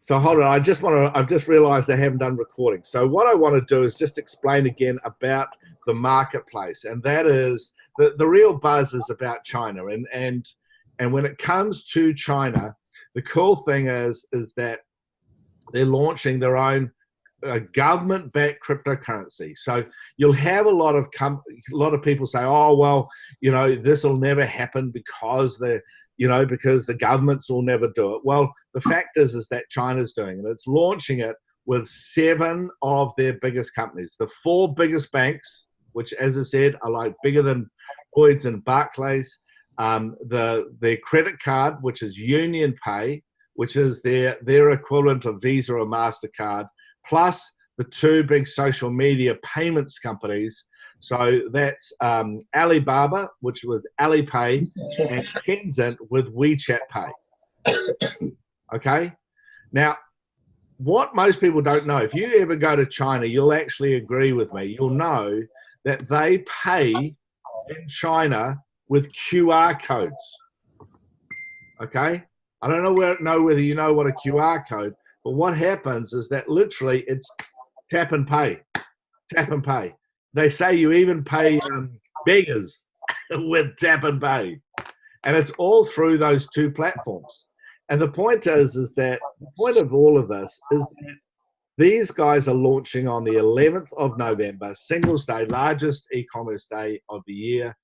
So hold on, I've just realized I haven't done recording. So what I want to do is just explain again about the marketplace. And that is the real buzz is about China. And when it comes to China, the cool thing is that they're launching their own government-backed cryptocurrency. So you'll have a lot of people say, "Oh, well, this will never happen because the governments will never do it." Well, the fact is that China's doing it. It's launching it with 7 of their biggest companies. The 4 biggest banks, which, as I said, are like bigger than Lloyd's and Barclays. Their credit card, which is Union Pay, which is their equivalent of Visa or MasterCard, plus the 2 big social media payments companies. So that's Alibaba, which was Alipay, and Tencent with WeChat Pay. Okay? Now, what most people don't know, if you ever go to China, you'll actually agree with me. You'll know that they pay in China with QR codes. Okay? I don't know whether you know what a QR code, but what happens is that literally it's tap and pay. Tap and pay. They say you even pay beggars with tap and pay. And it's all through those 2 platforms. And the point is that the point of all of this is that these guys are launching on the 11th of November, Singles Day, largest e-commerce day of the year.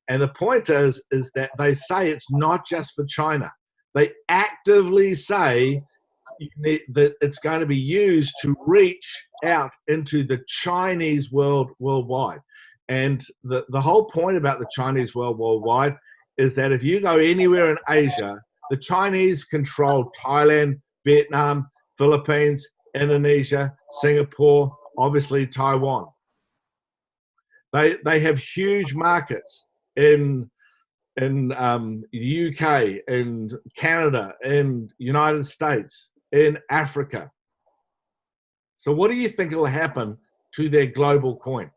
And the point is that they say it's not just for China. They actively say that it's going to be used to reach out into the Chinese worldwide. And the whole point about the Chinese worldwide is that if you go anywhere in Asia, the Chinese control Thailand, Vietnam, Philippines, Indonesia, Singapore, obviously Taiwan. They have huge markets in the UK, in Canada, in United States, in Africa. So what do you think will happen to their global coin?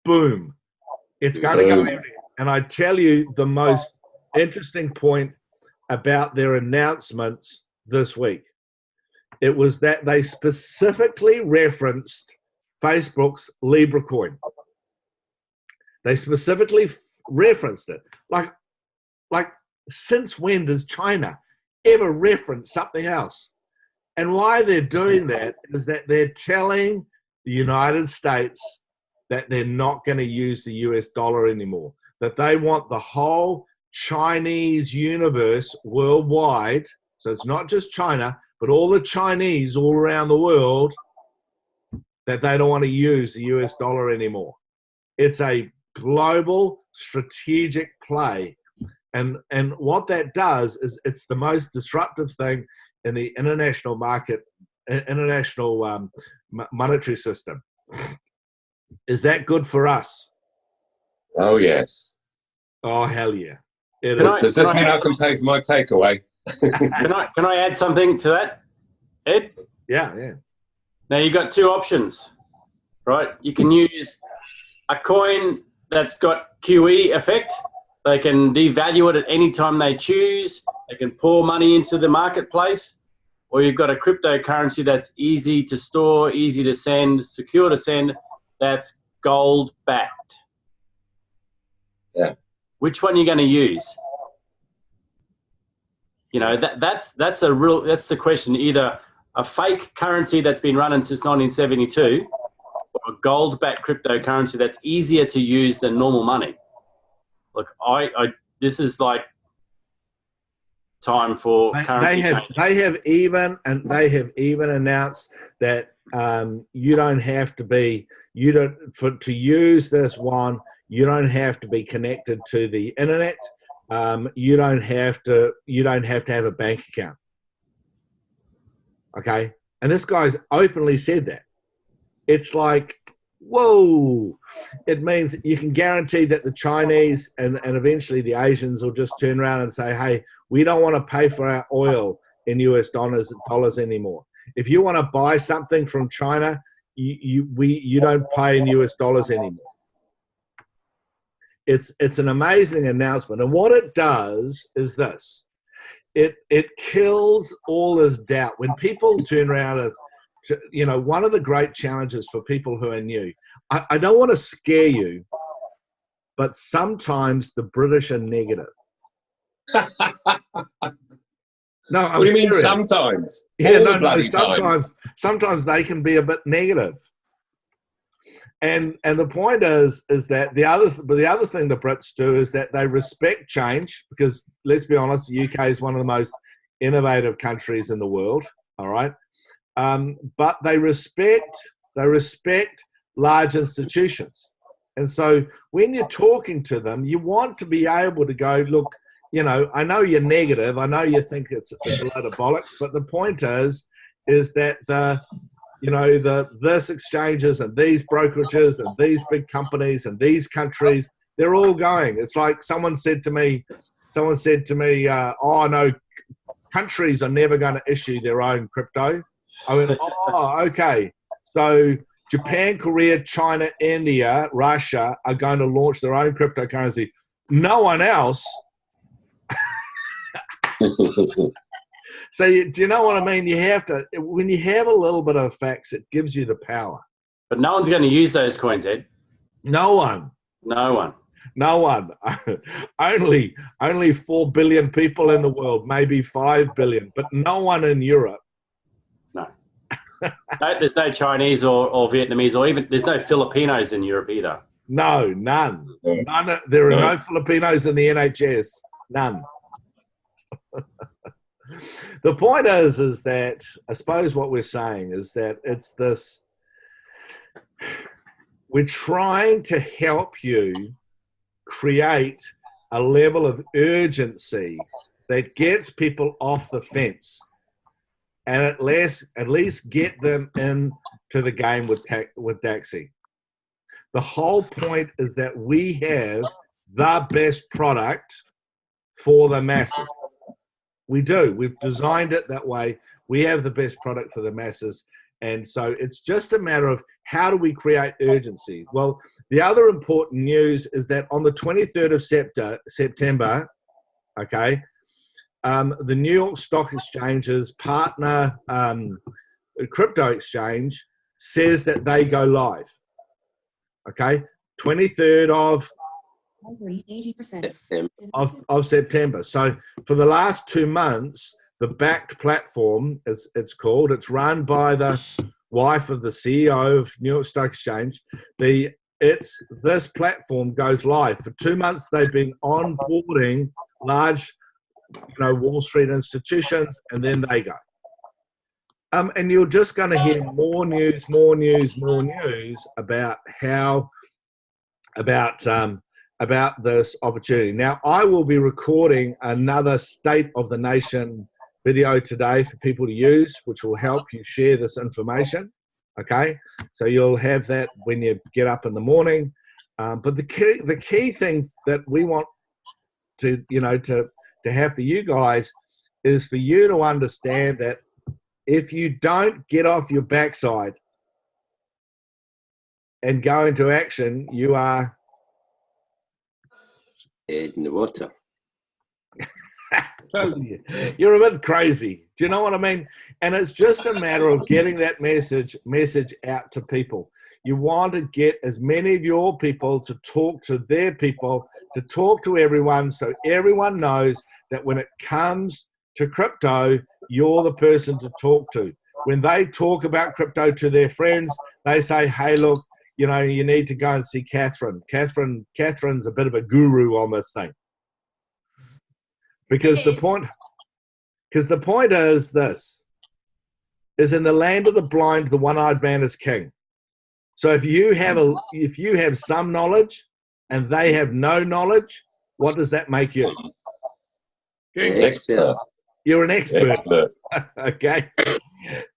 Boom. It's going to go everywhere. And I tell you the most interesting point about their announcements this week. It was that they specifically referenced Facebook's Libra coin. They specifically referenced it. Like, since when does China ever reference something else? And why they're doing that is that they're telling the United States that they're not going to use the US dollar anymore, that they want the whole Chinese universe worldwide. So it's not just China, but all the Chinese all around the world, that they don't want to use the US dollar anymore. It's a global strategic play. And what that does is it's the most disruptive thing in the international market, international monetary system. Is that good for us? Oh, yes. Oh, hell yeah. Does this mean I can pay for my takeaway? Can I add something to that, Ed? Yeah. Now, you've got 2 options, right? You can use a coin that's got QE effect. They can devalue it at any time they choose. They can pour money into the marketplace. Or you've got a cryptocurrency that's easy to store, easy to send, secure to send, that's gold-backed. Yeah. Which one are you going to use? That's the question. Either a fake currency that's been running since 1972, or a gold-backed cryptocurrency that's easier to use than normal money. Look, this is like time for currency change. They have even announced that you don't have to be to use this one. You don't have to be connected to the internet. You don't have to have a bank account. Okay, and this guy's openly said that. It's like, whoa! It means you can guarantee that the Chinese and eventually the Asians will just turn around and say, "Hey, we don't want to pay for our oil in US dollars anymore. If you want to buy something from China, you don't pay in US dollars anymore." it's an amazing announcement. And what it does is this. It kills all this doubt. When people turn around and, one of the great challenges for people who are new, I don't want to scare you, but sometimes the British are negative. No, I'm What do you mean serious. sometimes? Yeah, All no, time. sometimes they can be a bit negative. And the point is that the other thing the Brits do is that they respect change, because let's be honest, the UK is one of the most innovative countries in the world. All right, but they respect large institutions, and so when you're talking to them, you want to be able to go, look, I know you're negative, I know you think it's a load of bollocks, but the point is that this exchanges and these brokerages and these big companies and these countries, they're all going. It's like someone said to me, oh no, countries are never going to issue their own crypto. I went, oh, okay. So Japan, Korea, China, India, Russia are going to launch their own cryptocurrency. No one else. So do you know what I mean? You have to, when you have a little bit of facts, it gives you the power. But no one's going to use those coins, Ed. No one. Only 4 billion people in the world, maybe 5 billion, but no one in Europe. No, there's no Chinese or Vietnamese, or even there's no Filipinos in Europe either. No, none. There are no Filipinos in the NHS. None. The point is that I suppose what we're saying is that it's this, we're trying to help you create a level of urgency that gets people off the fence and at least get them into the game with Dacxi. The whole point is that we have the best product for the masses. We do. We've designed it that way. We have the best product for the masses. And so it's just a matter of how do we create urgency? Well, the other important news is that on the 23rd of September, okay, the New York Stock Exchange's partner crypto exchange says that they go live. Okay, 23rd of 80% of September. So for the last 2 months, the Backed platform, as it's called, it's run by the wife of the CEO of New York Stock Exchange. This platform goes live. For 2 months, they've been onboarding large, Wall Street institutions, and then they go. And you're just going to hear more news about this opportunity. Now, I will be recording another State of the Nation video today for people to use, which will help you share this information. Okay, so you'll have that when you get up in the morning. But the key thing that we want to have for you guys is for you to understand that if you don't get off your backside and go into action, you are in the water. You're a bit crazy. Do you know what I mean? And it's just a matter of getting that message out to people. You want to get as many of your people to talk to their people, to talk to everyone, so everyone knows that when it comes to crypto, you're the person to talk to. When they talk about crypto to their friends, they say, hey, look, you need to go and see Catherine. Catherine's a bit of a guru on this thing. Because the point is this, is in the land of the blind, the one-eyed man is king. So if you have some knowledge and they have no knowledge, what does that make you? You're an expert. You're an expert. Okay.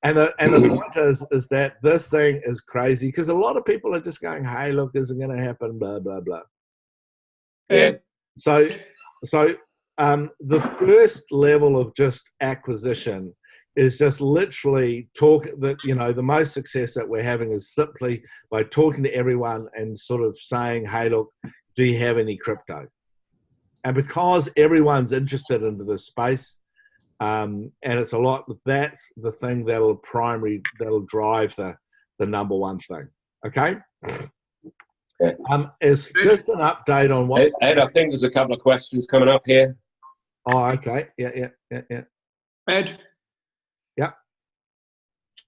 And the point is that this thing is crazy because a lot of people are just going, hey, look, this is going to happen, blah, blah, blah. Yeah. So the first level of just acquisition is just literally the most success that we're having is simply by talking to everyone and sort of saying, hey, look, do you have any crypto? And because everyone's interested into this space, and it's a lot, that's the thing that'll drive the number one thing. Okay. It's just an update on what. Ed, I think there's a couple of questions coming up here. Oh, okay. Yeah. Ed? Yeah.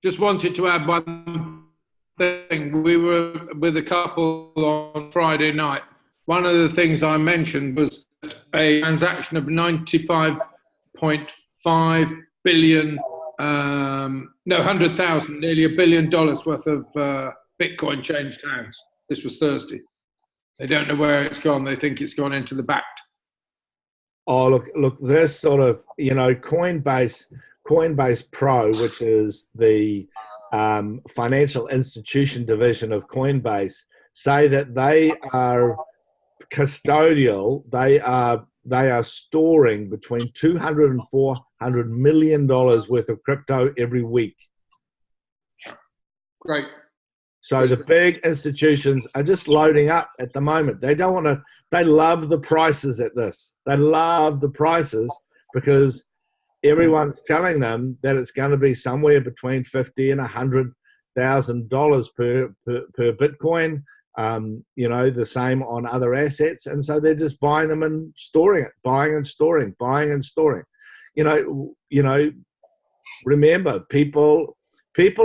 Just wanted to add one thing. We were with a couple on Friday night. One of the things I mentioned was a transaction of 95.5 billion, 100,000, nearly $1 billion worth of Bitcoin changed hands. This was Thursday. They don't know where it's gone. They think it's gone into the backed. Oh, look, this sort of, Coinbase Pro, which is the financial institution division of Coinbase, say that they are custodial. They are storing between $200 and $400 million worth of crypto every week. Great. So the big institutions are just loading up at the moment. They don't want to, they love the prices at this. They love the prices because everyone's telling them that it's going to be somewhere between $50,000 and $100,000 per Bitcoin. The same on other assets. And so they're just buying them and storing it, buying and storing. Remember, people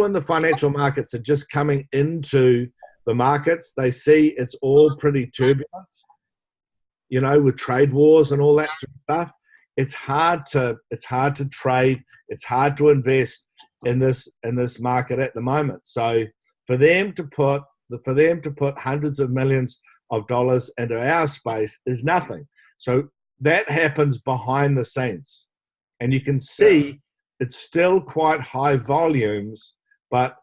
in the financial markets are just coming into the markets. They see it's all pretty turbulent, with trade wars and all that sort of stuff. It's hard to trade. It's hard to invest in this market at the moment. So for them to put hundreds of millions of dollars into our space is nothing. So that happens behind the scenes, and you can see it's still quite high volumes, but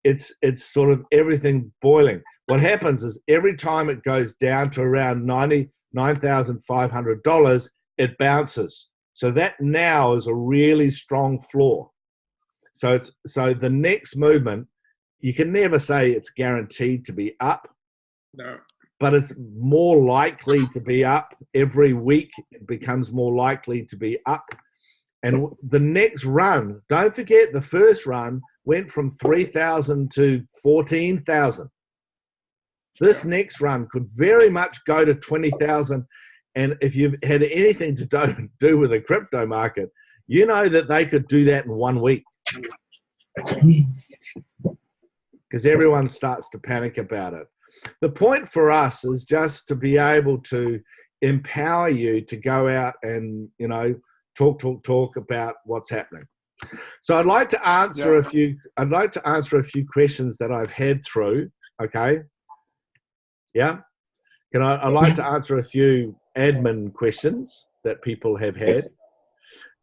it's sort of everything boiling. What happens is every time it goes down to around $99,500, it bounces. So that now is a really strong floor. So the next movement, you can never say it's guaranteed to be up. No. But it's more likely to be up every week. It becomes more likely to be up. And the next run, don't forget, the first run went from 3,000 to 14,000. This next run could very much go to 20,000. And if you've had anything to do with the crypto market, you know that they could do that in 1 week. Because everyone starts to panic about it. The point for us is just to be able to empower you to go out and, talk about what's happening. So I'd like to answer a few questions that I've had through. Okay. Yeah. I'd like to answer a few admin questions that people have had.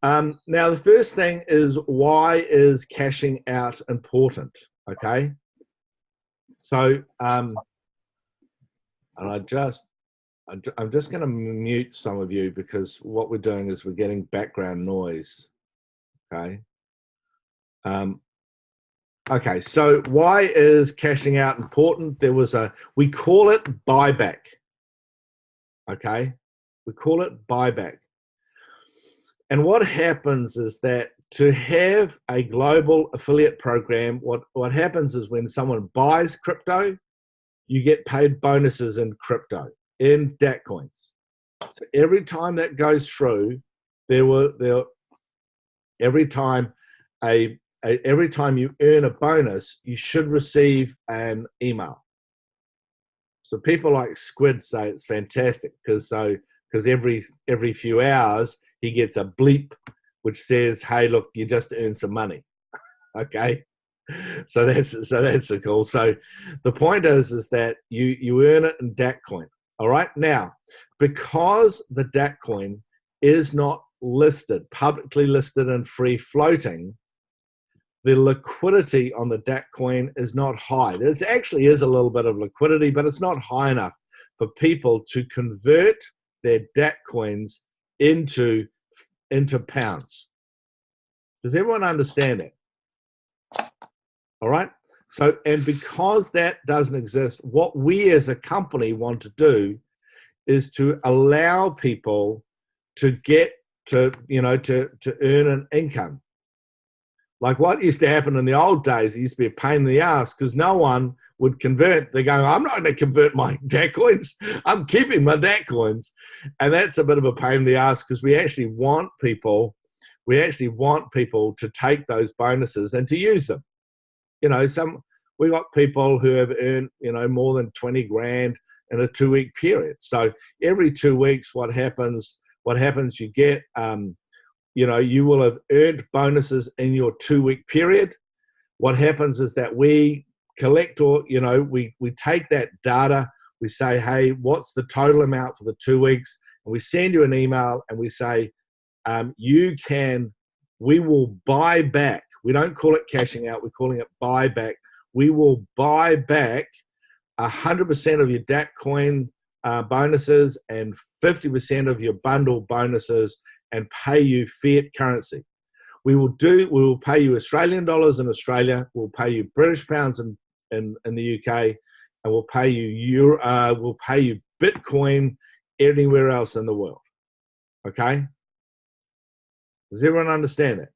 Now the first thing is, why is cashing out important? Okay. So and I'm just going to mute some of you because what we're doing is we're getting background noise. Okay. Okay. So why is cashing out important? We call it buyback. Okay. We call it buyback. And what happens is that to have a global affiliate program, what happens is when someone buys crypto, you get paid bonuses in crypto, in Dacxi coins. So every time that goes through, every time you earn a bonus, you should receive an email. So people like Squid say it's fantastic because every few hours he gets a bleep which says, "Hey, look, you just earned some money." Okay. So that's cool. So the point is that you earn it in Dacxi coin. All right. Now, because the Dacxi coin is not publicly listed and free floating, the liquidity on the Dacxi coin is not high. There actually is a little bit of liquidity, but it's not high enough for people to convert their Dacxi coins into pounds. Does everyone understand that? All right. So, and because that doesn't exist, what we as a company want to do is to allow people to get to, to earn an income. Like what used to happen in the old days, it used to be a pain in the ass because no one would convert. They're going, I'm not going to convert my DAC coins. I'm keeping my DAC coins. And that's a bit of a pain in the ass because we actually want people to take those bonuses and to use them. We got people who have earned, more than 20 grand in a 2-week period. So every 2 weeks, what happens, you get, you will have earned bonuses in your 2-week period. What happens is that we collect we take that data, we say, hey, what's the total amount for the 2 weeks? And we send you an email and we say, we will buy back. We don't call it cashing out, we're calling it buyback. We will buy back 100% of your DAC coin bonuses and 50% of your bundle bonuses and pay you fiat currency. We will pay you Australian dollars in Australia, we'll pay you British pounds in the UK, and we'll pay you Bitcoin anywhere else in the world. Okay? Does everyone understand that?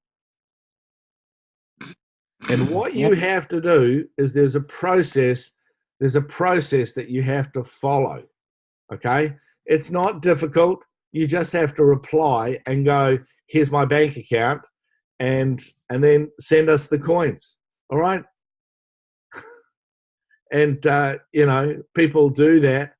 And what you have to do is there's a process that you have to follow. Okay? It's not difficult. You just have to reply and go, here's my bank account, and then send us the coins. All right? And people do that.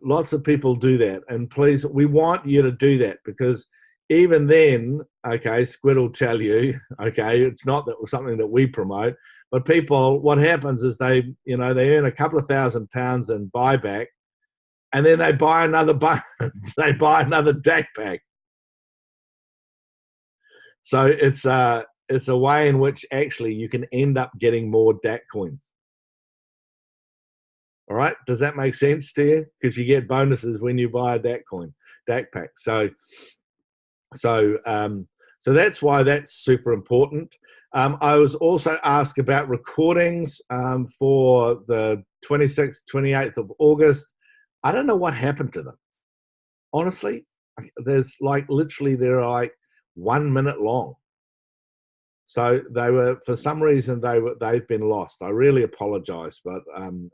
Lots of people do that. And please, we want you to do that because even then, okay, Squid will tell you, okay, it's not something that we promote, but people, what happens is they earn a couple of £1,000 in buyback, and then they buy another DAC pack. So it's a way in which actually you can end up getting more DAC coins. All right, does that make sense to you? Because you get bonuses when you buy a DAC pack. So that's why that's super important. I was also asked about recordings for the 26th, 28th of August. I don't know what happened to them. Honestly, they're like 1 minute long. So they were, for some reason, they've been lost. I really apologize, but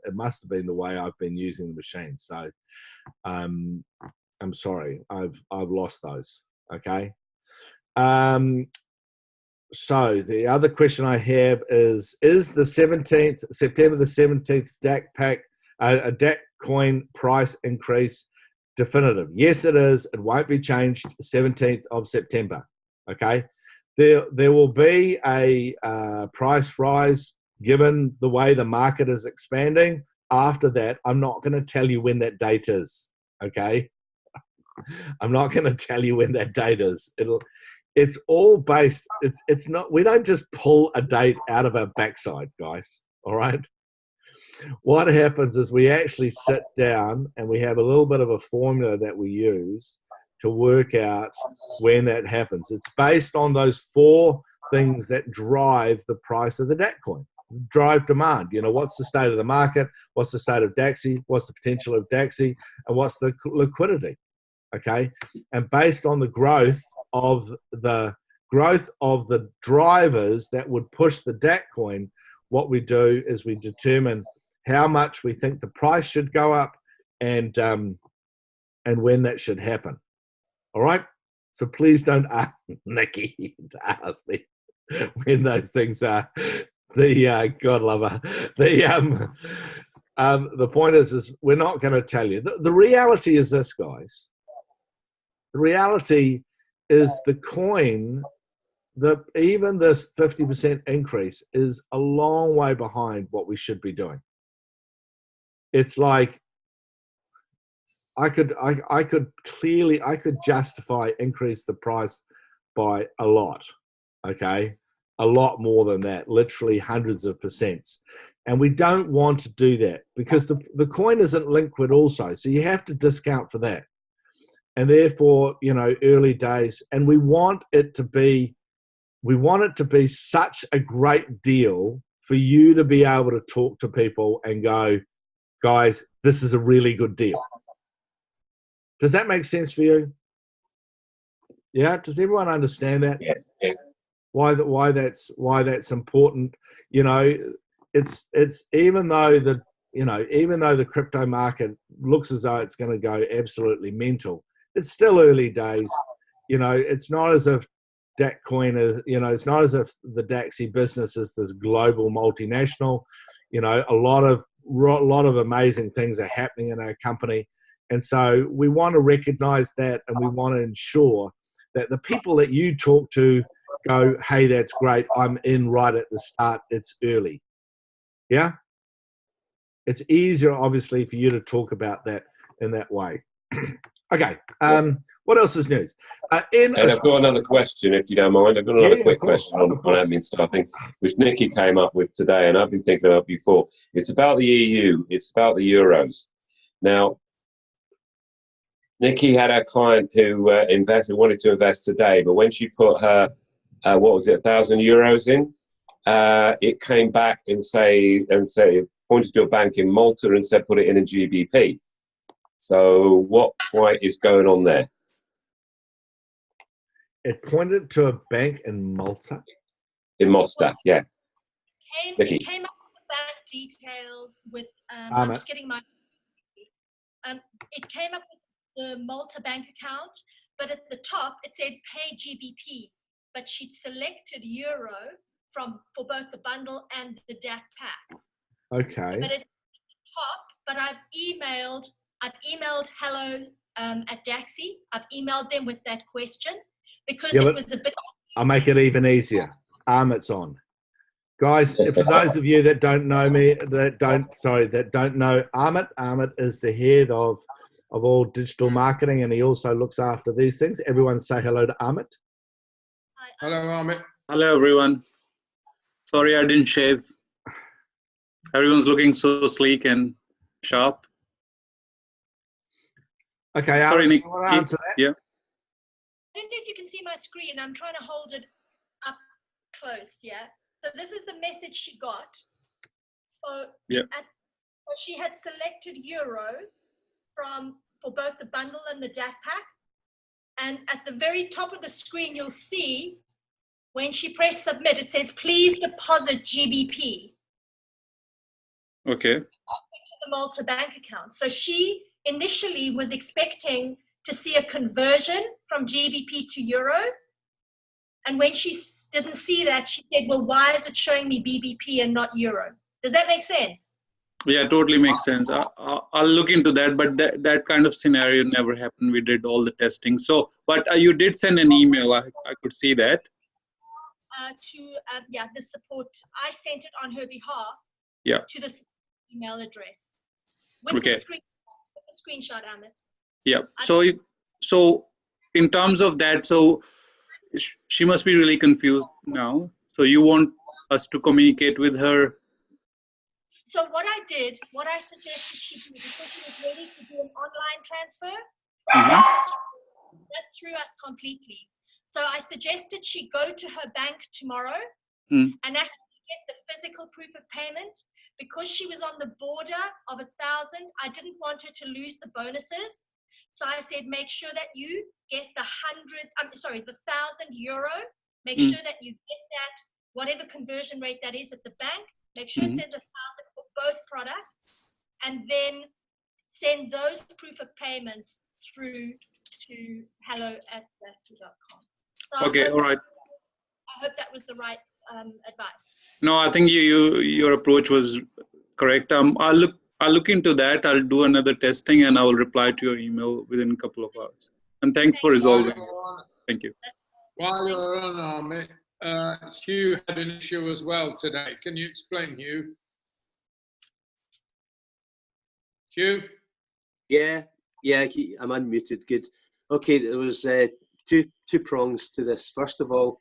it must have been the way I've been using the machine. So I'm sorry, I've lost those. Okay. So the other question I have is the 17th, September the 17th DAC pack, a DAC coin price increase definitive? Yes, it is. It won't be changed 17th of September. Okay. There will be a price rise given the way the market is expanding. After that, I'm not going to tell you when that date is. Okay. I'm not going to tell you when that date is. It's all based. It's not. We don't just pull a date out of our backside, guys. All right. What happens is we actually sit down and we have a little bit of a formula that we use to work out when that happens. It's based on those 4 things that drive the price of the DAC coin. Drive demand. What's the state of the market? What's the state of Dacxi? What's the potential of Dacxi? And what's the liquidity? Okay, and based on the growth of the drivers that would push the DAC coin, what we do is we determine how much we think the price should go up and when that should happen. All right, so please don't ask Nikki to ask me when those things are. God lover. The point is we're not going to tell you. The reality is this, guys. The reality is the coin, even this 50% increase is a long way behind what we should be doing. It's like I could justify increase the price by a lot, okay? A lot more than that, literally hundreds of percents. And we don't want to do that because the coin isn't liquid also. So you have to discount for that. And therefore, early days, and we want it to be such a great deal for you to be able to talk to people and go, guys, this is a really good deal. Does that make sense for you? Yeah. Does everyone understand that? Yes. Yeah. Why that's important? You know, it's even though the crypto market looks as though it's going to go absolutely mental, it's still early days. You know, it's not as if Daccoin is, it's not as if the Dacxi business is this global multinational. You know, a lot of amazing things are happening in our company. And so we want to recognize that, and we want to ensure that the people that you talk to go, hey, that's great, I'm in right at the start, it's early. Yeah? It's easier, obviously, for you to talk about that in that way. Okay. What else is news? And I've got another question, if you don't mind. I've got another quick question on admin staffing, which Nikki came up with today, and I've been thinking about before. It's about the EU. It's about the euros. Now, Nikki had a client who wanted to invest today, but when she put her, what was it, €1,000 in, it came back and pointed to a bank in Malta and said put it in GBP. So what quite is going on there? It pointed to a bank in Malta? In Mostar, yeah. Nikki. It came up with the bank details with, I'm just getting my, it came up with the Malta bank account, but at the top it said pay GBP, but she'd selected euro for both the bundle and the DAC pack. Okay. But at the top, but I've emailed hello at Dacxi. I've emailed them with that question because it was a bit. I'll make it even easier. Amit's on. Guys, for those of you that don't know me, that don't know Amit is the head of all digital marketing, and he also looks after these things. Everyone say hello to Amit. Hi, Hello, Amit. Hello, everyone. Sorry, I didn't shave. Everyone's looking so sleek and sharp. Okay, sorry, Amit, Nick. you want to answer that? Yeah. I don't know if you can see my screen. I'm trying to hold it up close. Yeah. So this is the message she got. So yeah. So she had selected euro for both the bundle and the DAC pack. And at the very top of the screen, you'll see when she pressed submit, it says, please deposit GBP. Okay. To the Malta bank account. So she initially was expecting to see a conversion from GBP to euro. And when she didn't see that, she said, well, why is it showing me BBP and not euro? Does that make sense? Yeah, totally makes sense. I'll look into that, but that kind of scenario never happened. We did all the testing. So, but you did send an email. I could see that. The support. I sent it on her behalf. Yeah. To the email address. With okay. The screenshot, Amit. Yeah. So in terms of that, so she must be really confused now. So you want us to communicate with her? So what I suggested she do, because she was ready to do an online transfer, that threw us completely. So I suggested she go to her bank tomorrow and actually get the physical proof of payment. Because she was on the border of 1,000, I didn't want her to lose the bonuses. So I said, make sure that you get the €1,000. Make sure that you get that, whatever conversion rate that is at the bank. Make sure it says 1,000 for both products, and then send those proof of payments through to hello@dacxi.com. So okay, all right. I hope that was the right advice. No, I think your approach was correct. I'll look into that. I'll do another testing and I will reply to your email within a couple of hours. And thanks for resolving it. Thank you. While you're on, Amit, Hugh had an issue as well today. Can you explain, Hugh? Hugh? Yeah, I'm unmuted. Good. Okay, there was two prongs to this. First of all,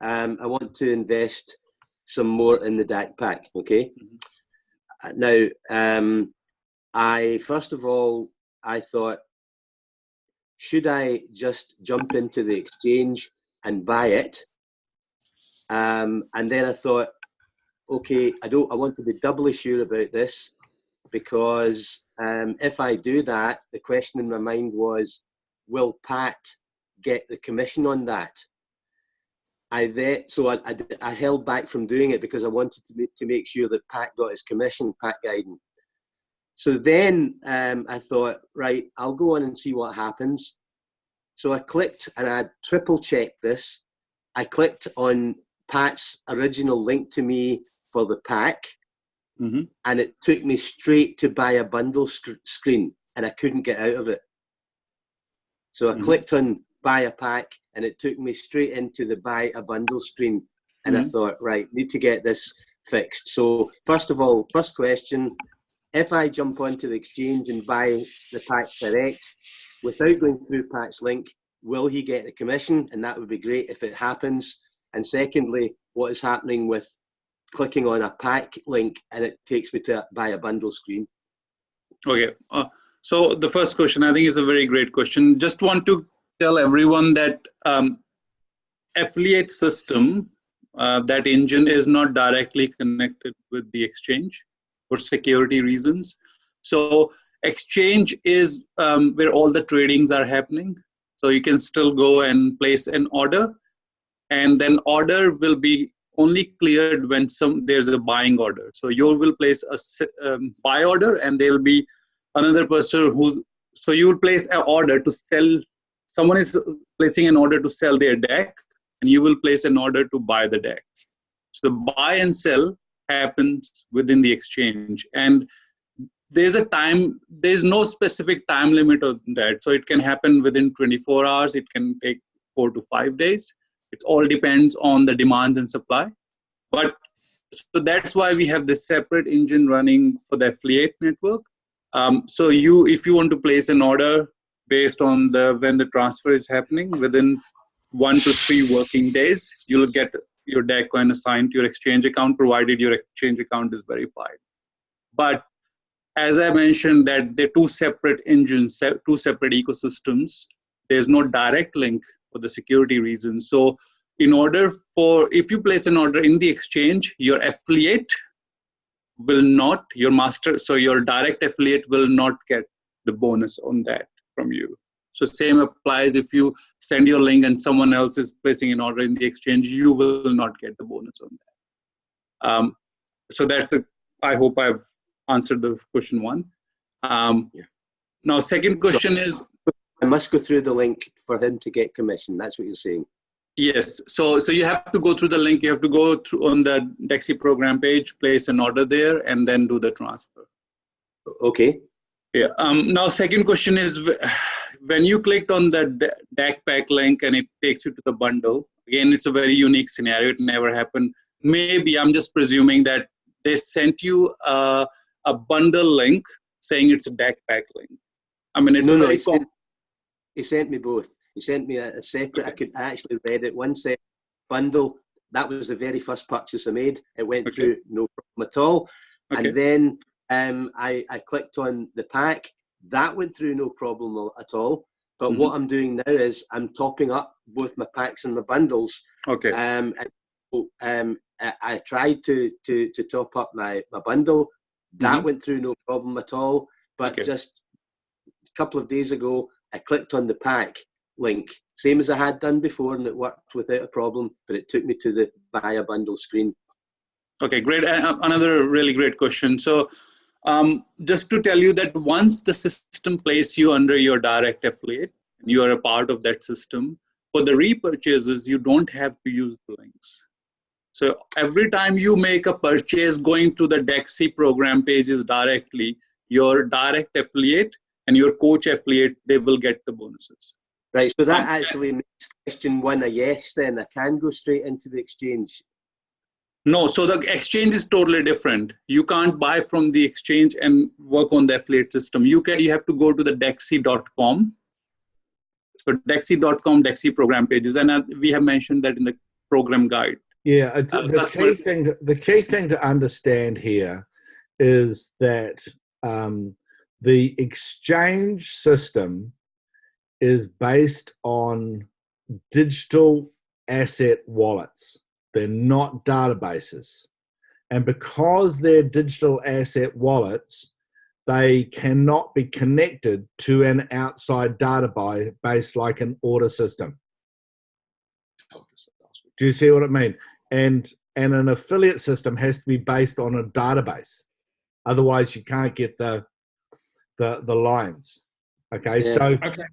I want to invest some more in the DAC pack. Okay. Now, I thought, should I just jump into the exchange and buy it? And then I thought, okay, I want to be doubly sure about this, because if I do that, the question in my mind was, will Pat get the commission on that? I held back from doing it because I wanted to make sure that Pat got his commission, Pat Guyton. So then I thought, right, I'll go on and see what happens. So I clicked, and I triple checked this. I clicked on Pat's original link to me for the pack, and it took me straight to buy a bundle screen, and I couldn't get out of it. So I clicked on buy a pack, and it took me straight into the buy a bundle screen. And I thought, right, need to get this fixed. So first of all, first question, if I jump onto the exchange and buy the pack direct, without going through Pat's link, will he get the commission? And that would be great if it happens. And secondly, what is happening with clicking on a pack link and it takes me to buy a bundle screen? Okay. So the first question, I think, is a very great question. Just want to tell everyone that affiliate system, that engine is not directly connected with the exchange for security reasons. So exchange is where all the tradings are happening. So you can still go and place an order, and then order will be only cleared when there's a buying order. So you will place a buy order, and there will be another person so you will place an order to sell. Someone is placing an order to sell their deck, and you will place an order to buy the deck. So the buy and sell happens within the exchange, and there's no specific time limit on that. So it can happen within 24 hours. It can take 4 to 5 days. It all depends on the demands and supply. But so that's why we have this separate engine running for the affiliate network. So if you want to place an order based on when the transfer is happening, within 1 to 3 working days, you'll get your deck coin assigned to your exchange account, provided your exchange account is verified. But as I mentioned, that they're 2 separate engines, 2 separate ecosystems. There's no direct link for the security reasons. So if you place an order in the exchange, your affiliate will not, your direct affiliate will not get the bonus on that from you. So same applies if you send your link and someone else is placing an order in the exchange, you will not get the bonus on that. So I hope I've answered the question 1. Now, second question is, I must go through the link for him to get commission. That's what you're saying. Yes. So you have to go through the link. You have to go through on the Dacxi program page, place an order there, and then do the transfer. Okay. Yeah. Now, second question is, when you clicked on the DAC pack link and it takes you to the bundle, again, it's a very unique scenario. It never happened. Maybe I'm just presuming that they sent you a bundle link saying it's a DAC pack link. I mean, it's he sent me both. He sent me a separate, I actually read it, one set bundle. That was the very first purchase I made. It went through no problem at all. Okay. And then I clicked on the pack. That went through no problem at all. But what I'm doing now is I'm topping up both my packs and my bundles. Okay. I tried to top up my bundle. That went through no problem at all. But just a couple of days ago, I clicked on the pack link, same as I had done before, and it worked without a problem, but it took me to the buy a bundle screen. Okay, great. Another really great question. So just to tell you that once the system places you under your direct affiliate, and you are a part of that system, for the repurchases, you don't have to use the links. So every time you make a purchase going to the Dacxi program pages directly, your direct affiliate and your coach affiliate, they will get the bonuses. Right, so that actually makes question 1 a yes then. I can go straight into the exchange. No, so the exchange is totally different. You can't buy from the exchange and work on the affiliate system. You have to go to the Dacxi.com. So Dacxi.com, Dacxi program pages, and we have mentioned that in the program guide. Yeah, the key thing to understand here is that the exchange system is based on digital asset wallets. They're not databases. And because they're digital asset wallets, they cannot be connected to an outside database like an order system. Do you see what I mean? And an affiliate system has to be based on a database. Otherwise, you can't get the lines. Okay, Yeah. so Okay.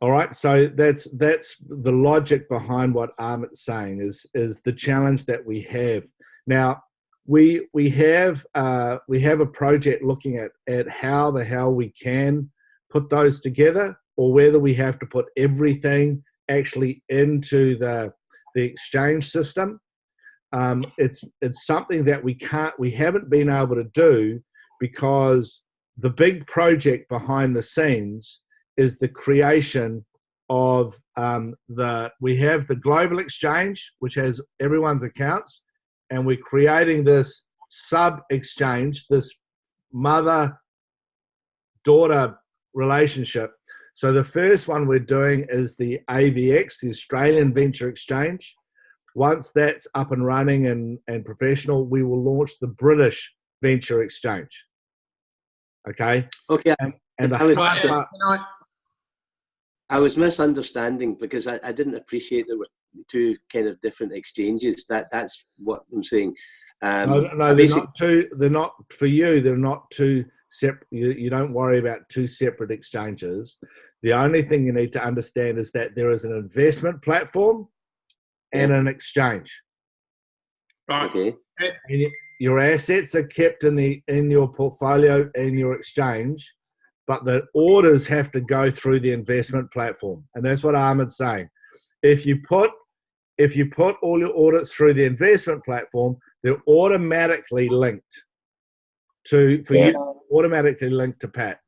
all right, so that's the logic behind what Amit's saying is the challenge that we have now. We have a project looking at how the hell we can put those together, or whether we have to put everything actually into the exchange system. It's something that we haven't been able to do, because the big project behind the scenes is the creation of we have the global exchange, which has everyone's accounts, and we're creating this sub exchange, this mother-daughter relationship. So the first one we're doing is the AVX, the Australian Venture Exchange. Once that's up and running and professional, we will launch the British Venture Exchange. Okay. Okay. And I was misunderstanding, because I didn't appreciate there were two kind of different exchanges. That's what I'm saying. No, they're not two. They're not for you. They're not two separate. You don't worry about two separate exchanges. The only thing you need to understand is that there is an investment platform and an exchange. Right. Okay. And your assets are kept in your portfolio in your exchange, but the orders have to go through the investment platform, and that's what Ahmed's saying. If you put all your orders through the investment platform, they're automatically linked you automatically linked to Pat.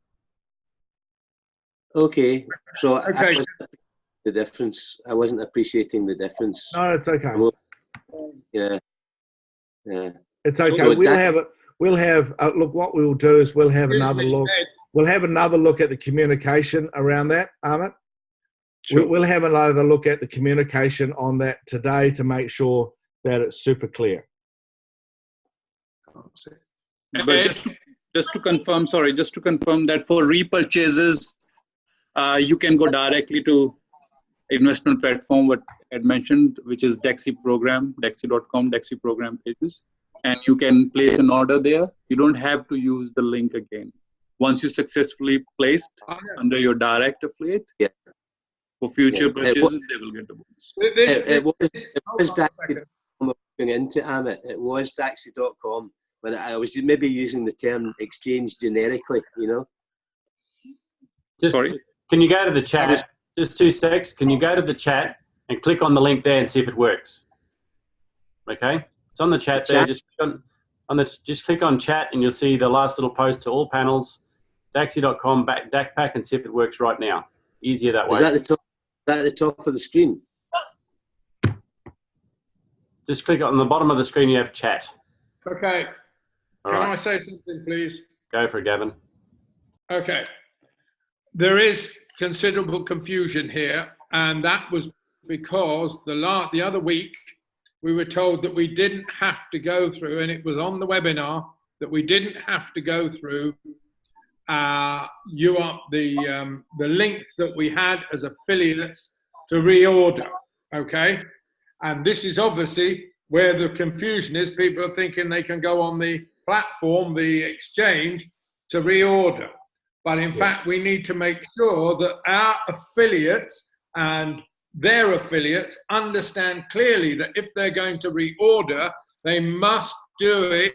Okay. So okay. The difference. I wasn't appreciating the difference. No, it's okay. Yeah. It's okay. So we'll have look. What we'll do is we'll have another look. We'll have another look at the communication around that, Ahmed. Sure. We'll have another look at the communication on that today to make sure that it's super clear. But just to confirm that for repurchases, you can go directly to investment platform what I had mentioned, which is Dacxi program, Dacxi.com, Dacxi program pages, and you can place an order there. You don't have to use the link again. Once you successfully placed under your direct affiliate, for future purchases, they will get the bonus. It was Dacxi.com into Amit. It was Dacxi.com. When I was maybe using the term exchange generically, you know. Sorry. Can you go to the chat? Just 2 secs. Can you go to the chat and click on the link there and see if it works? Okay, it's on the chat there. Just click on chat and you'll see the last little post to all panels. Dacxi.com DACPack and see if it works right now. Easier that way. Is that the top of the screen? Just click on the bottom of the screen. You have chat. Okay. Can I say something, please? Go for it, Gavin. Okay. There is considerable confusion here, and that was because the other week we were told that we didn't have to go through, and it was on the webinar that we didn't have to go through the link that we had as affiliates to reorder. Okay, and this is obviously where the confusion is. People are thinking they can go on the platform, the exchange, to reorder. But in fact, we need to make sure that our affiliates and their affiliates understand clearly that if they're going to reorder, they must do it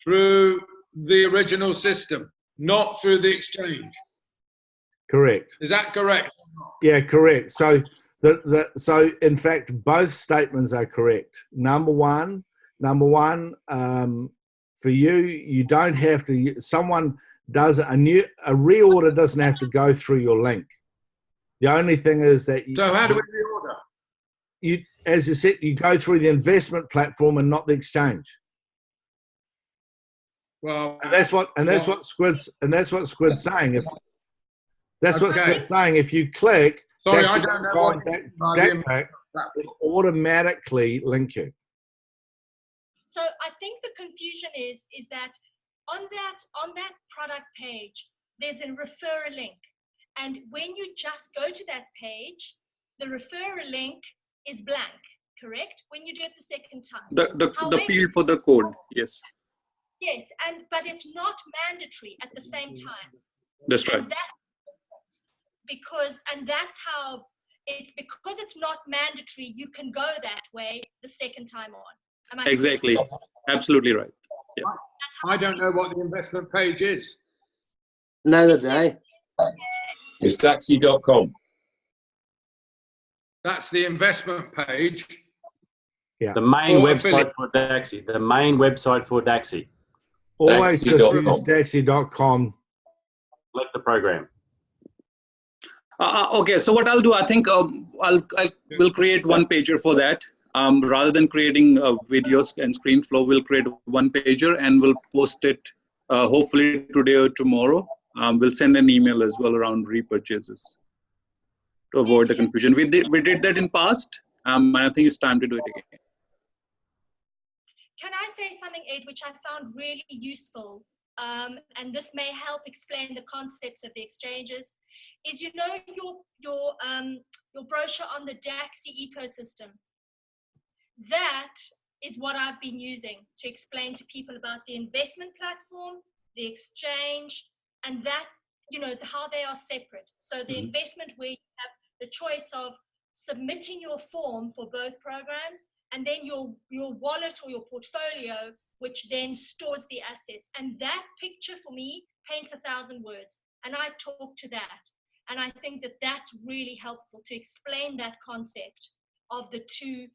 through the original system, not through the exchange. Correct. Is that correct? Yeah, correct. So so in fact, both statements are correct. Number one, for you don't have to. Someone does a reorder doesn't have to go through your link. The only thing is that so how do we reorder? As you said, you go through the investment platform and not the exchange. Well, and that's what Squid's saying. Squid's saying. If you click, sorry, I don't know DACPack, it automatically link you. So I think the confusion is that on that product page, there's a referral link. And when you just go to that page, the referral link is blank, correct? When you do it the second time. The field for the code, yes. Yes, but it's not mandatory at the same time. That's right. And that's how because it's not mandatory, you can go that way the second time on. Am I exactly. correct? Absolutely right. Yeah. I don't know what the investment page is. Neither do I. It's Dacxi.com. That's the investment page. Yeah. The main For website for Dacxi. The main website for Dacxi. Always just Dacxi.com. use Dacxi.com. Select the program. Okay, so what I'll do, I think we'll create one pager for that. Rather than creating videos and screen flow, we'll create one pager and we'll post it hopefully today or tomorrow. We'll send an email as well around repurchases to avoid the confusion. We did that in past, and I think it's time to do it again. Can I say something, Ed, which I found really useful, and this may help explain the concepts of the exchanges, is your brochure on the Dacxi ecosystem. That is what I've been using to explain to people about the investment platform, the exchange, and that, how they are separate. So the investment, where you have the choice of submitting your form for both programs, and then your wallet or your portfolio, which then stores the assets. And that picture for me paints 1,000 words. And I talk to that. And I think that that's really helpful to explain that concept of the two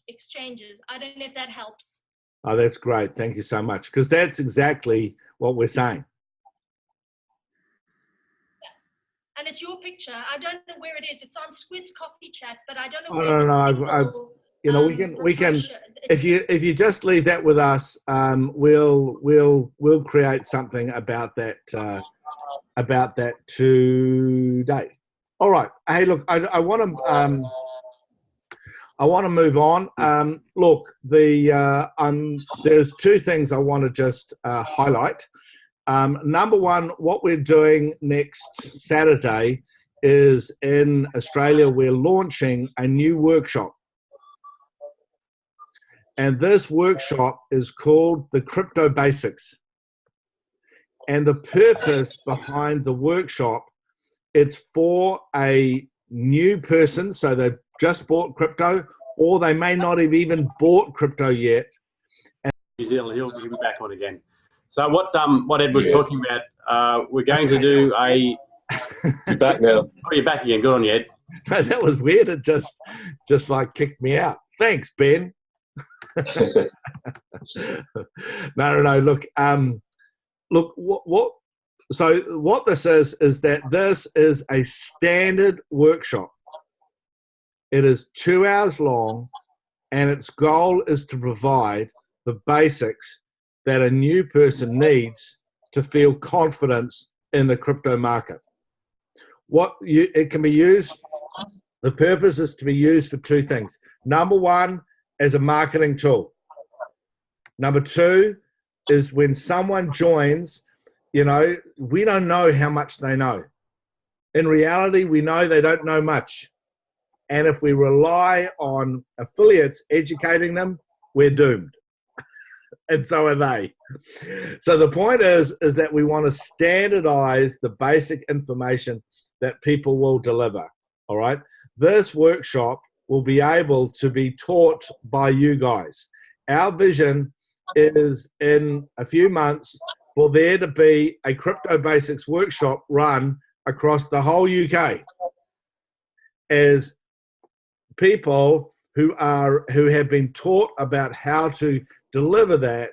exchanges. I don't know if that helps. Oh, that's great. Thank you so much. Because that's exactly what we're saying. Yeah. And it's your picture. I don't know where it is. It's on Squid's Coffee Chat, but I don't know Oh, where no, the no, single, we can. If you just leave that with us, we'll create something about that today. All right. Hey, look, I want to move on. Look, there's two things I want to just highlight. Number one, what we're doing next Saturday is in Australia, we're launching a new workshop. And this workshop is called the Crypto Basics. And the purpose behind the workshop, it's for a new person, so they've just bought crypto, or they may not have even bought crypto yet. New Zealand, he'll be back on again. So what Ed was talking about, we're going to do a... You're back now. Oh, you're back again. Good on you, Ed. No, that was weird. It just like kicked me out. Thanks, Ben. No. Look, what this is that this is a standard workshop. It is 2 hours long, and its goal is to provide the basics that a new person needs to feel confidence in the crypto market. It can be used, the purpose is to be used for two things. Number one, as a marketing tool. Number two is when someone joins, we don't know how much they know. In reality, we know they don't know much. And if we rely on affiliates educating them, we're doomed. And so are they. So the point is that we want to standardize the basic information that people will deliver. All right. This workshop will be able to be taught by you guys. Our vision is in a few months for there to be a crypto basics workshop run across the whole UK as people who have been taught about how to deliver that,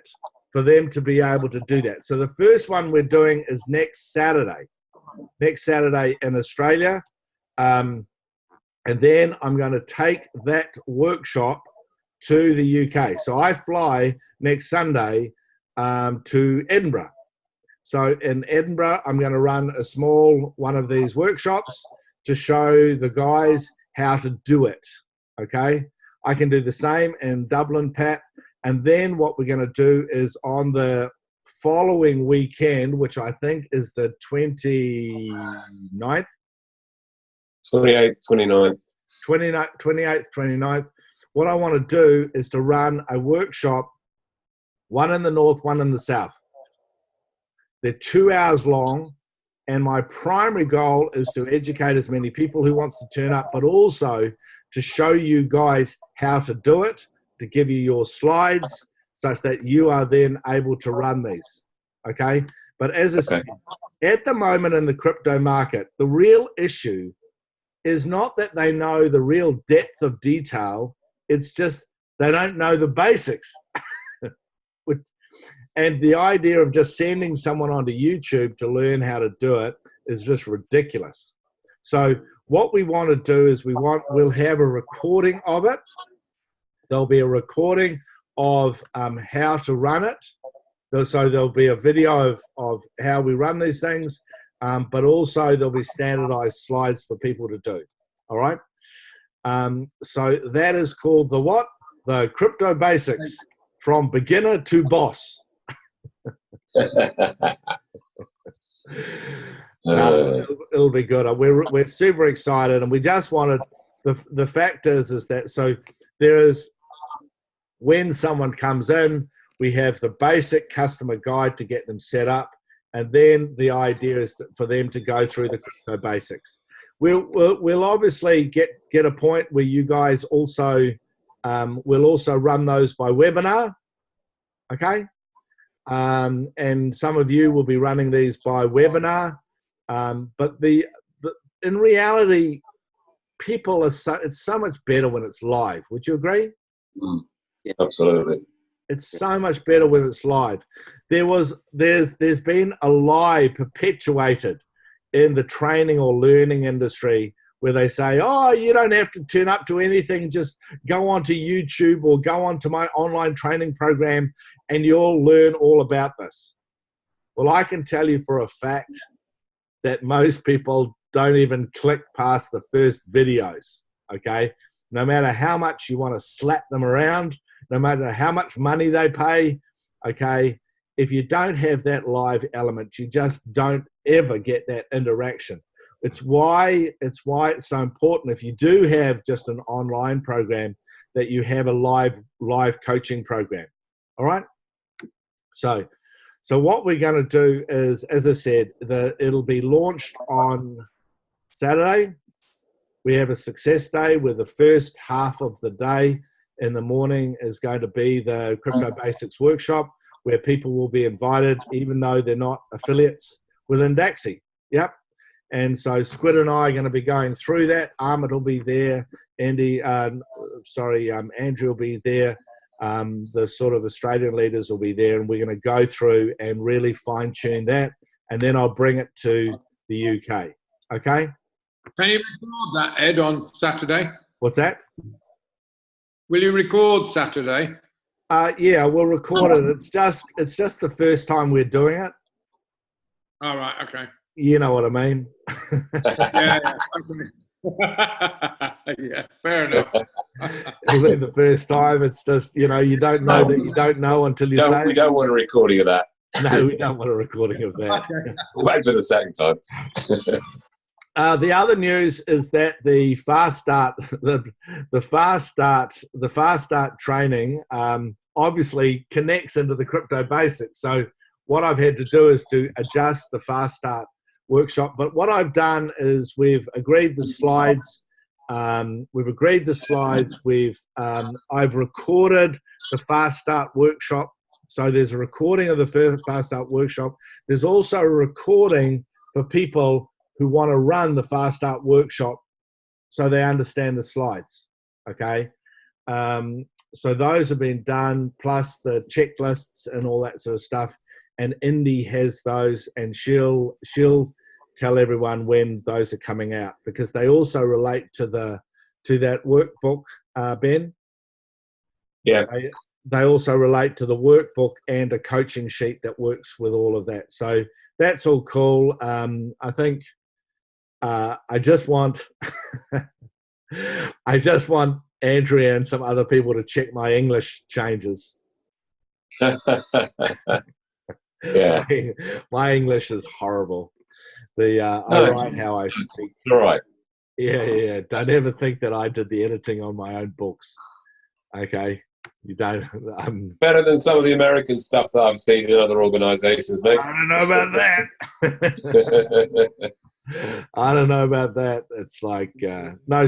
for them to be able to do that. So the first one we're doing is next Saturday in Australia. And then I'm going to take that workshop to the UK. So I fly next Sunday to Edinburgh. So in Edinburgh, I'm going to run a small one of these workshops to show the guys how to do it. Okay. I can do the same in Dublin, Pat. And then what we're going to do is on the following weekend, which I think is the 29th, 28th, 29th. 28th, 29th, what I want to do is to run a workshop, one in the north, one in the south. They're 2 hours long, and my primary goal is to educate as many people who wants to turn up, but also to show you guys how to do it, to give you your slides, such that you are then able to run these, okay? But as I said, at the moment in the crypto market, the real issue is not that they know the real depth of detail, it's just they don't know the basics. And the idea of just sending someone onto YouTube to learn how to do it is just ridiculous. So what we want to do is we'll have a recording of it. There'll be a recording of how to run it. So there'll be a video of how we run these things, but also there'll be standardized slides for people to do. All right. So that is called the what? The Crypto Basics, from beginner to boss. It'll be good. We're super excited, and we just wanted the fact is that so there is, when someone comes in, we have the basic customer guide to get them set up, and then the idea is for them to go through the crypto basics. We'll obviously get a point where you guys also we'll also run those by webinar, okay? And some of you will be running these by webinar, but in reality, people are it's so much better when it's live. Would you agree? Yeah, absolutely. It's so much better when it's live. There's been a lie perpetuated in the training or learning industry where they say, oh, you don't have to turn up to anything, just go onto YouTube or go onto my online training program and you'll learn all about this. Well, I can tell you for a fact that most people don't even click past the first videos, okay? No matter how much you want to slap them around, no matter how much money they pay, okay, if you don't have that live element, you just don't ever get that interaction. It's why it's so important, if you do have just an online program, that you have a live coaching program. All right? So what we're going to do is, as I said, it'll be launched on Saturday. We have a success day where the first half of the day in the morning is going to be the Crypto Basics workshop, where people will be invited, even though they're not affiliates within Dacxi. Yep. And so Squid and I are going to be going through that. Ahmed will be there. Andrew will be there. The sort of Australian leaders will be there, and we're going to go through and really fine tune that. And then I'll bring it to the UK. Okay? Can you record that, Ed, on Saturday? What's that? Will you record Saturday? Yeah, we'll record it. It's just the first time we're doing it. All right, okay. You know what I mean? Yeah, yeah, fair enough. It'll be the first time. It's just, you don't know that you don't know until you say it. We don't want a recording of that. No, we don't want a recording of that. Okay. We'll wait for the second time. The other news is that the fast start, the fast start training obviously connects into the Crypto Basics. So what I've had to do is to adjust the fast start workshop. But what I've done is we've agreed the slides. I've recorded the fast start workshop. So there's a recording of the fast start workshop. There's also a recording for people who want to run the fast start workshop so they understand the slides. Okay. So those have been done, plus the checklists and all that sort of stuff. And Indy has those, and she'll tell everyone when those are coming out, because they also relate to that workbook, Ben. Yeah. They also relate to the workbook and a coaching sheet that works with all of that. So that's all cool. I think I just want Andrea and some other people to check my English changes. Yeah. My English is horrible. I write how I speak. All right. Yeah. Don't ever think that I did the editing on my own books. Okay, you don't. Better than some of the American stuff that I've seen in other organisations, mate. I don't know about that. I don't know about that. It's like no.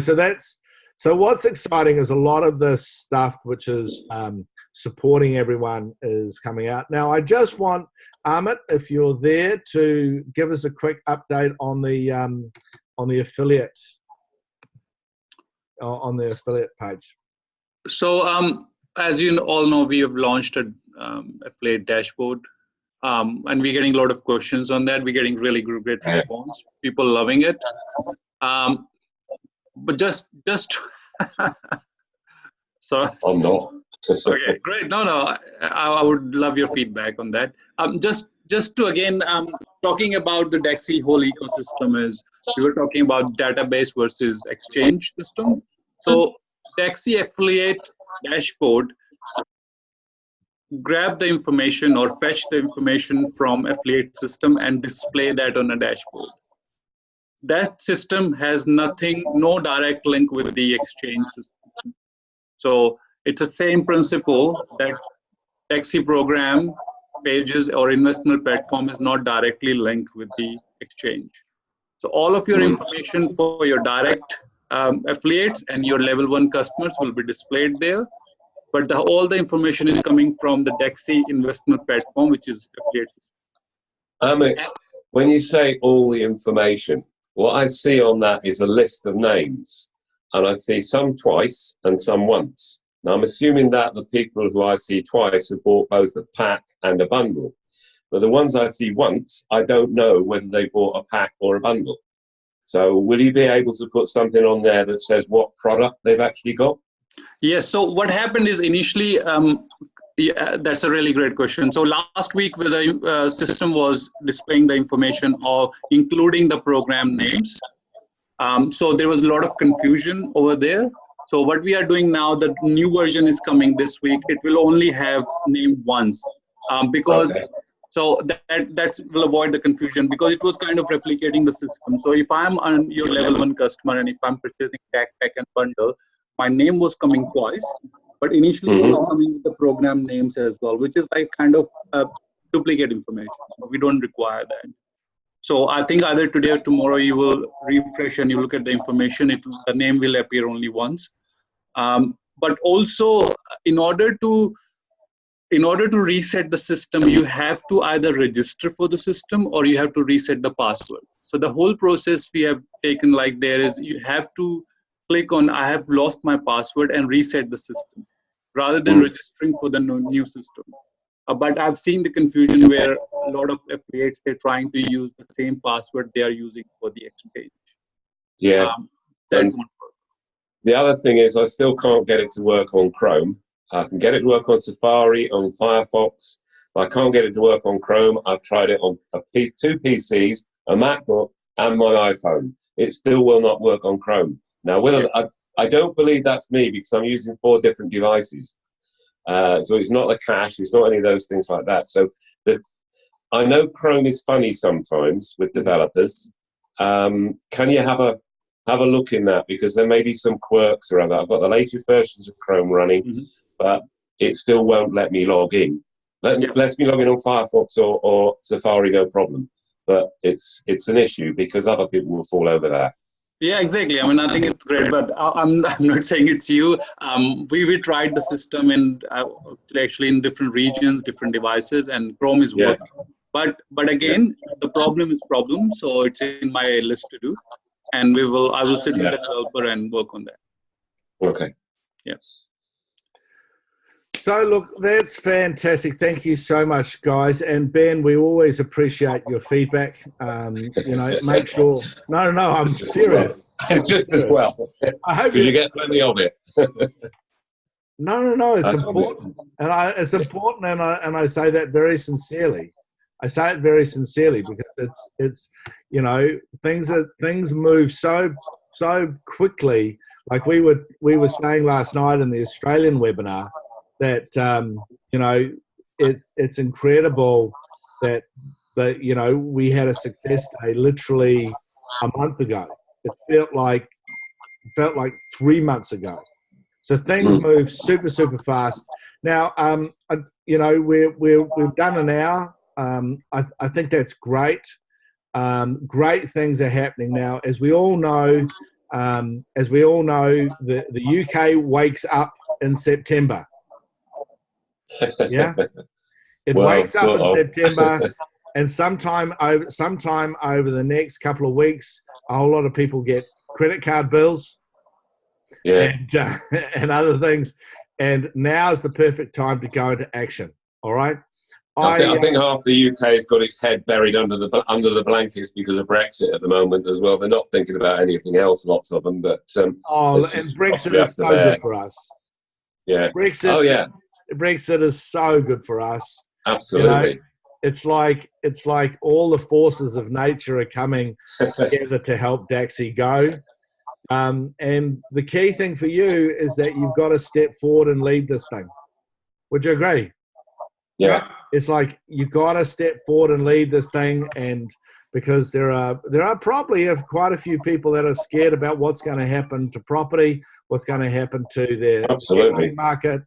So what's exciting is a lot of this stuff which is supporting everyone is coming out. Now, I just want Amit, if you're there, to give us a quick update on the affiliate page. So, as you all know, we have launched an affiliate dashboard, and we're getting a lot of questions on that. We're getting really great response. People loving it. But just so. I'm not. Okay, great. No, I would love your feedback on that. Just to again, talking about the Dacxi whole ecosystem is we were talking about database versus exchange system. So Dacxi affiliate dashboard, grab the information or fetch the information from affiliate system and display that on a dashboard. That system has no direct link with the exchange system. So it's the same principle that Dacxi program pages or investment platform is not directly linked with the exchange. So all of your information for your direct affiliates and your level 1 customers will be displayed there. But all the information is coming from the Dacxi investment platform, which is affiliate system. When you say all the information, what I see on that is a list of names. And I see some twice and some once. Now, I'm assuming that the people who I see twice have bought both a pack and a bundle. But the ones I see once, I don't know whether they bought a pack or a bundle. So will you be able to put something on there that says what product they've actually got? Yes, so what happened is initially, that's a really great question. So last week, the system was displaying the information of including the program names. So there was a lot of confusion over there. So what we are doing now, the new version is coming this week. It will only have name once because so that will avoid the confusion because it was kind of replicating the system. So if I'm on your level 1 customer and if I'm purchasing pack and bundle, my name was coming twice, but initially it was coming with the program names as well, which is like kind of duplicate information. We don't require that. So I think either today or tomorrow you will refresh and you look at the information, the name will appear only once. But also in order to reset the system, you have to either register for the system or you have to reset the password. So the whole process we have taken like there is you have to click on I have lost my password and reset the system rather than registering for the new system. But I've seen the confusion where a lot of affiliates, they're trying to use the same password they are using for the exchange. Yeah. That won't work. The other thing is I still can't get it to work on Chrome. I can get it to work on Safari, on Firefox, but I can't get it to work on Chrome. I've tried it on two PCs, a MacBook, and my iPhone. It still will not work on Chrome. Now, I don't believe that's me because I'm using 4 different devices. So it's not the cache, it's not any of those things like that. So I know Chrome is funny sometimes with developers. Can you have a look in that because there may be some quirks around that. I've got the latest versions of Chrome running, but it still won't let me log in. Lets me log in on Firefox or Safari, no problem. But it's an issue because other people will fall over that. Yeah, exactly. I mean, I think it's great, but I'm not saying it's you. We tried the system and actually in different regions, different devices, and Chrome is working. But again, the problem is problem, so it's in my list to do, and I will sit with the developer and work on that. Okay. Yeah. So look, that's fantastic. Thank you so much, guys. And Ben, we always appreciate your feedback. Make sure. No, I'm serious. It's just as well. I hope you get plenty of it. No. It's important, it's important, and I say that very sincerely. I say it very sincerely because it's things move so quickly. Like we were saying last night in the Australian webinar that it's incredible that you know, we had a success day literally a month ago. It felt like 3 months ago. So things move super, super fast. Now, you know, we've done an hour. I think that's great. Great things are happening now. As we all know, the UK wakes up in September. Yeah, it wakes up in September, and sometime over the next couple of weeks, a whole lot of people get credit card bills, and other things. And now is the perfect time to go into action. All right. I think half the UK has got its head buried under the blankets because of Brexit at the moment as well. They're not thinking about anything else, lots of them. But and Brexit is so good for us. Yeah. Brexit. Oh yeah. Brexit is so good for us. Absolutely. You know, it's like all the forces of nature are coming together to help Dacxi go. And the key thing for you is that you've got to step forward and lead this thing. Would you agree? Yeah. It's like you've got to step forward and lead this thing, and because there are probably quite a few people that are scared about what's going to happen to property, what's going to happen to their equity market.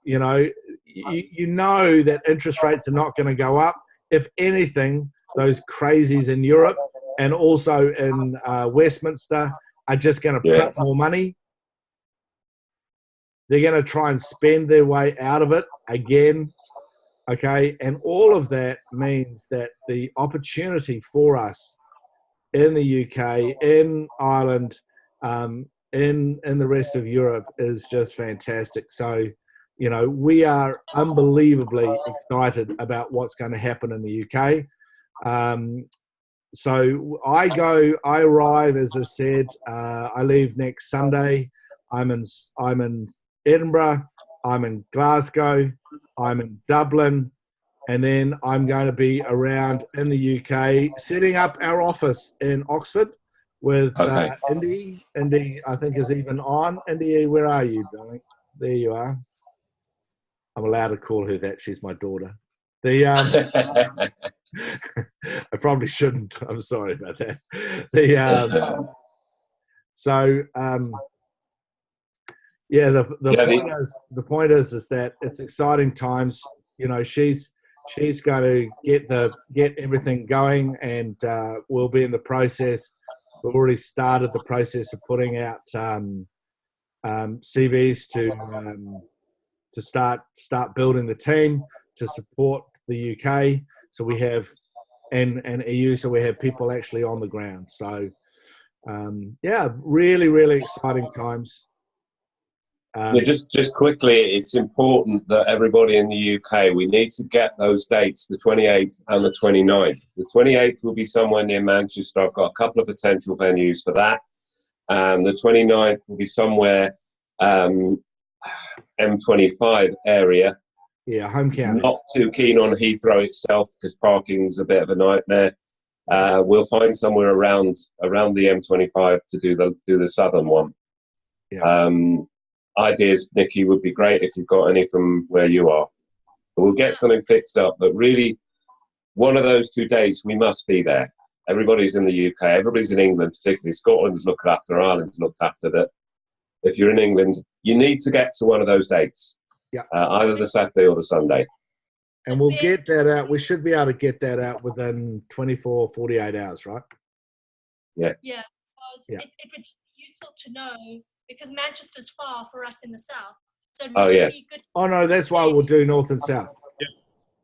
You know, you know that interest rates are not going to go up. If anything, those crazies in Europe and also in Westminster are just going to print more money. They're going to try and spend their way out of it again. Okay, and all of that means that the opportunity for us in the UK, in Ireland, in the rest of Europe is just fantastic. So, you know, we are unbelievably excited about what's going to happen in the UK. So I arrive, as I said, I leave next Sunday. I'm in Edinburgh, I'm in Glasgow, I'm in Dublin, and then I'm going to be around in the UK, setting up our office in Oxford with Indy. Indy, I think, is even on. Indy, where are you, darling? There you are. I'm allowed to call her that. She's my daughter. I probably shouldn't. I'm sorry about that. Yeah, the point is that it's exciting times. You know, she's going to get everything going, and we'll be in the process. We've already started the process of putting out CVs to start building the team to support the UK. So we have and EU. So we have people actually on the ground. So yeah, really, really exciting times. Just quickly, it's important that everybody in the UK, we need to get those dates, the 28th and the 29th. The 28th will be somewhere near Manchester. I've got a couple of potential venues for that. The 29th will be somewhere M25 area. Yeah, home counties. Not too keen on Heathrow itself because parking's a bit of a nightmare. We'll find somewhere around the M25 to do the southern one. Yeah. Ideas, Nikki, would be great if you've got any from where you are. But we'll get something fixed up. But really, one of those 2 days, we must be there. Everybody's in the UK. Everybody's in England, particularly. Scotland's looked after. Ireland's looked after that. If you're in England, you need to get to one of those dates. Yeah. Either the Saturday or the Sunday. And we'll get that out. We should be able to get that out within 24, 48 hours, right? Yeah. Yeah. It would be useful to know because Manchester's far for us in the south. So it would just be good. Oh, no, that's why we'll do north and south. Yeah.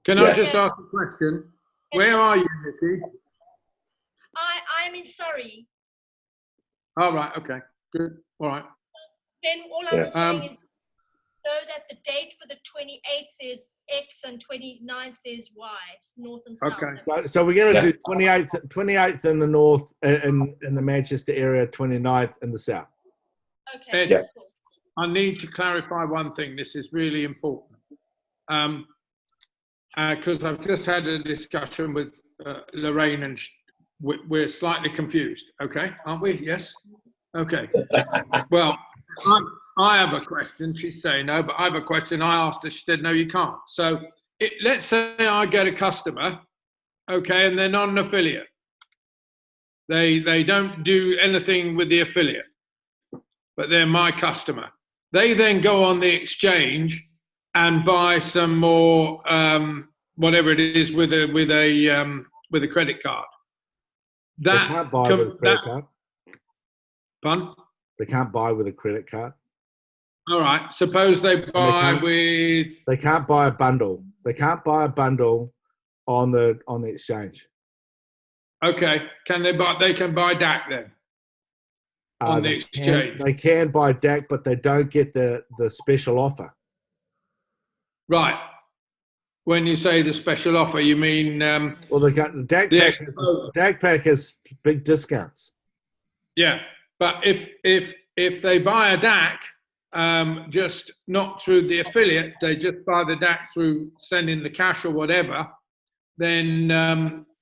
Can I just ask a question? Where are you, Nikki? I am in Surrey. Oh, right. Okay. Good. All right. Then all I was saying is know that the date for the 28th is X and 29th is Y, north and south. Okay. So we're going to do 28th in the north, in the Manchester area, 29th in the south. Okay. Ed, I need to clarify one thing. This is really important. Because I've just had a discussion with Lorraine and we're slightly confused. Okay, aren't we? Yes? Okay. Well, I have a question. She's saying no, but I have a question. I asked her. She said, no, you can't. So let's say I get a customer okay, and they're not an affiliate. They don't do anything with the affiliate, but they're my customer. They then go on the exchange and buy some more whatever it is with a credit card. They can't buy with a credit card. Pardon? They can't buy with a credit card. All right. Suppose they buy with. They can't buy a bundle. They can't buy a bundle on the exchange. Okay. Can they buy? They can buy DAC then on the exchange. They can buy DAC, but they don't get the special offer. Right. When you say the special offer, you mean? Well, the DAC pack has big discounts. Yeah, but if they buy a DAC, just not through the affiliate, they just buy the DAC through sending the cash or whatever, then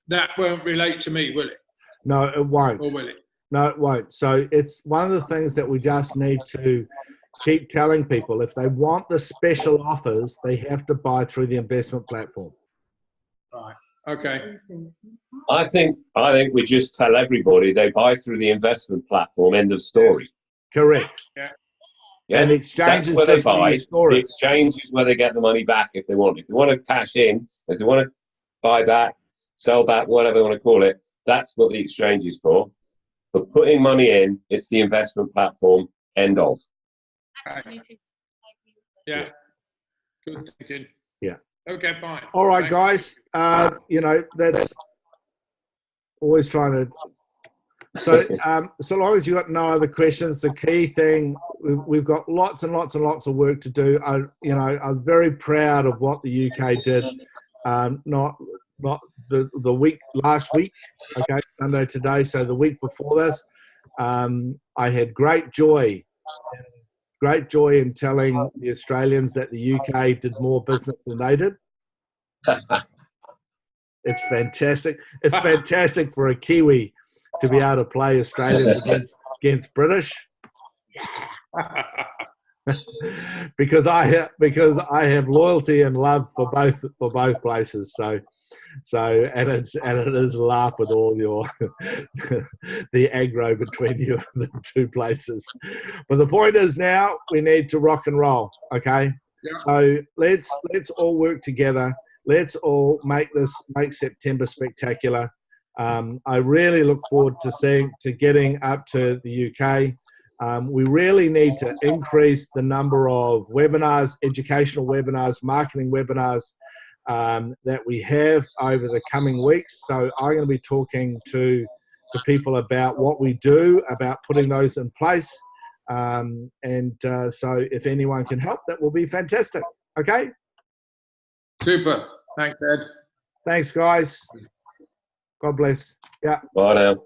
that won't relate to me, will it? No, it won't. Or will it? No, it won't. So it's one of the things that we just need to keep telling people. If they want the special offers, they have to buy through the investment platform. Right. Okay. I think we just tell everybody they buy through the investment platform. End of story. Correct. Yeah. Yeah. And the exchange is where they just buy. the The exchange is where they get the money back if they want. If they want to cash in, if they want to buy that, sell that, whatever they want to call it, that's what the exchange is for. But putting money in, it's the investment platform. End of. Absolutely. Yeah. Good thinking. Yeah. Okay, fine. All right, guys. That's always trying to. So, so long as you got no other questions, the key thing, we've got lots and lots and lots of work to do. I was very proud of what the UK did. Not the week last week. Okay, Sunday today. So the week before this, I had great joy in telling the Australians that the UK did more business than they did. It's fantastic. It's fantastic for a Kiwi to be able to play Australians against British. because I have loyalty and love for both places. So and it is laugh with all your the aggro between you and the two places. But the point is now we need to rock and roll. Okay, yeah. So let's all work together. Let's all make September spectacular. I really look forward to getting up to the UK. We really need to increase the number of webinars, educational webinars, marketing webinars that we have over the coming weeks. So I'm going to be talking to people about what we do, about putting those in place. So if anyone can help, that will be fantastic. Okay? Super. Thanks, Ed. Thanks, guys. God bless. Yeah. Bye now.